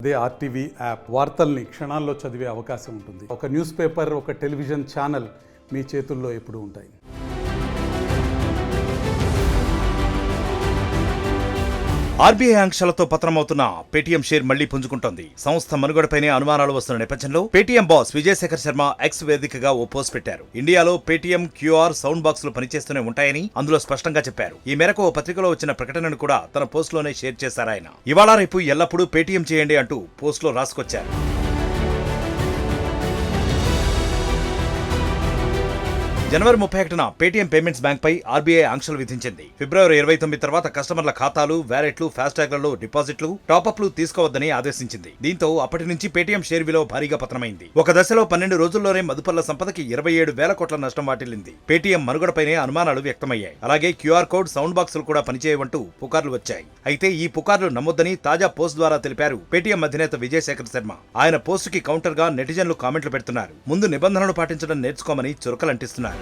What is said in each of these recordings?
అదే RTV app వార్తల్ని క్షణాల్లో చదివే అవకాశం ఉంటుంది. ఒక న్యూస్ పేపర్, ఒక టెలివిజన్ ఛానల్ మీ చేతుల్లో ఎప్పుడూ ఉంటాయి. ఆర్బీఐ ఆంక్షలతో పతనమవుతున్న పేటీఎం షేర్ మళ్లీ పుంజుకుంటోంది. సంస్థ మనుగడపైనే అనుమానాలు వస్తున్న నేపథ్యంలో Paytm boss Vijayasekhar Sharma X వేదికగా ఓ పోస్ట్ పెట్టారు. ఇండియాలో పేటీఎం క్యూఆర్ సౌండ్ బాక్సులు పనిచేస్తూనే ఉంటాయని అందులో స్పష్టంగా చెప్పారు. ఈ మేరకు ఓ పత్రికలో వచ్చిన ప్రకటనను కూడా తన పోస్ట్ లోనే షేర్ చేశారాయన. ఇవాళ రేపు ఎల్లప్పుడూ పేటీఎం చేయండి అంటూ పోస్ట్ లో రాసుకొచ్చారు. జనవరి 31న పేటీఎం పేమెంట్స్ బ్యాంక్ పై ఆర్బీఐ ఆంక్షలు విధించింది. ఫిబ్రవరి 29 తర్వాత కస్టమర్ల ఖాతాలు, వ్యాలెట్లు, ఫాస్టాగ్లలో డిపాజిట్లు, టాపప్లు తీసుకోవద్దని ఆదేశించింది. దీంతో అప్పటి నుంచి పేటీఎం షేర్ విలువ భారీగా పతనమైంది. ఒక దశలో 12 రోజుల్లోనే మదుపర్ల సంపదకి 27,000 కోట్ల నష్టం వాటిల్లింది. పేటీఎం మనుగడపైనే అనుమానాలు వ్యక్తమయ్యాయి. అలాగే క్యూఆర్ కోడ్, సౌండ్ బాక్సులు కూడా పనిచేయవంటూ పుకార్లు వచ్చాయి. అయితే ఈ పుకార్లు నమ్మొద్దని తాజా పోస్ట్ ద్వారా తెలిపారు పేటీఎం అధినేత విజయశేఖర్ శర్మ. ఆయన పోస్ట్ కి కౌంటర్ గా నెటిజన్లు కామెంట్లు పెడుతున్నారు. ముందు నిబంధనలు పాటించడం నేర్చుకోమని చురకలంటిస్తున్నారు.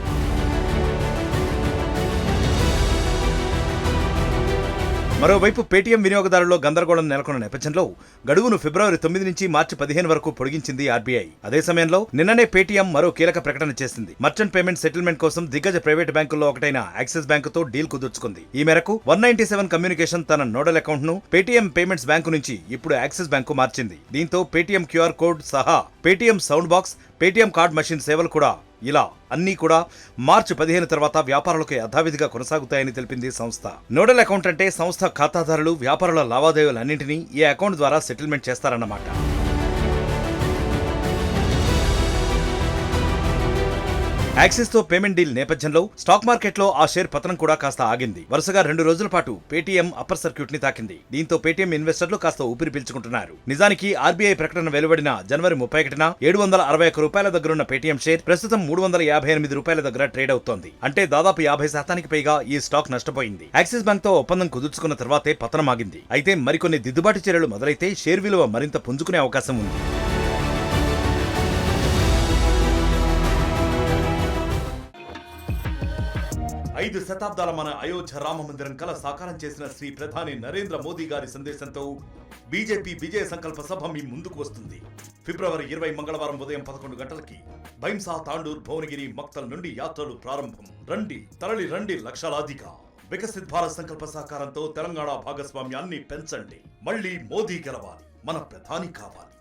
మరోవైపు పేటీఎం వినియోగదారుల్లో గందరగోళం నెలకొన్న నేపథ్యంలో గడువును ఫిబ్రవరి 9 నుంచి మార్చి 15 వరకు పొడిగించింది ఆర్బీఐ. అదే సమయంలో నిన్ననే పేటీఎం మరో కీలక ప్రకటన చేసింది. మర్చెంట్ పేమెంట్ సెటిల్మెంట్ కోసం దిగ్గజ ప్రైవేట్ బ్యాంకుల్లో ఒకటైన యాక్సిస్ బ్యాంకుతో డీల్ కుదుర్చుకుంది. ఈ మేరకు 197 కమ్యూనికేషన్ తన నోడల్ అకౌంట్ ను పేటీఎం పేమెంట్స్ బ్యాంకు నుంచి ఇప్పుడు యాక్సిస్ బ్యాంకు మార్చింది. దీంతో పేటీఎం క్యూఆర్ కోడ్ సహా Paytm sound box, Paytm card machine సేవలు కూడా ఇలా అన్నీ కూడా మార్చి 15 తర్వాత వ్యాపారులకు యథావిధిగా కొనసాగుతాయని తెలిపింది సంస్థ. నోడల్ అకౌంట్ అంటే సంస్థ ఖాతాదారులు, వ్యాపారుల లావాదేవీలన్నింటినీ ఈ అకౌంట్ ద్వారా సెటిల్మెంట్ చేస్తారన్నమాట. యాక్సిస్ తో పేమెంట్ డీల్ నేపథ్యంలో స్టాక్ మార్కెట్ లో ఆ షేర్ పతనం కూడా కాస్త ఆగింది. వరుసగా 2 రోజుల పాటు పేటీఎం అప్పర్ సర్క్యూట్ ని తాకింది. దీంతో పేటీఎం ఇన్వెస్టర్లు కాస్త ఊపిరి పీల్చుకుంటున్నారు. నిజానికి ఆర్బీఐ ప్రకటన వెలువడిన జనవరి 31న 761 రూపాయల దగ్గరున్న పేటీఎం షేర్ ప్రస్తుతం 358 రూపాయల దగ్గర ట్రేడ్ అవుతోంది. అంటే దాదాపు 50% పైగా ఈ స్టాక్ నష్టపోయింది. యాక్సిస్ బ్యాంక్ తో ఒప్పందం కుదుర్చుకున్న తర్వాతే పతనం ఆగింది. అయితే మరికొన్ని దిద్దుబాటు చర్యలు మొదలైతే షేర్ విలువ మరింత పుంజుకునే అవకాశం ఉంది. 5 శతాబ్దాల మన అయోధ్య రామ మందిరం కల సాకారం చేసిన శ్రీ ప్రధాని నరేంద్ర మోదీ గారి సందేశంతో బీజేపీ విజయ సంకల్ప సభ మీ ముందుకు వస్తుంది. ఫిబ్రవరి 20 మంగళవారం ఉదయం 11 గంటలకి భైంసా, తాండూర్, భువనగిరి, మక్తల్ నుండి యాత్రలు ప్రారంభం. రండి, తరలి రండి లక్షలాదిగా. వికసిత్ భారత్ సంకల్ప సాకారంతో తెలంగాణ భాగస్వామ్యాన్ని పెంచండి. మళ్లీ మోదీ గెలవాలి, మన ప్రధాని కావాలి.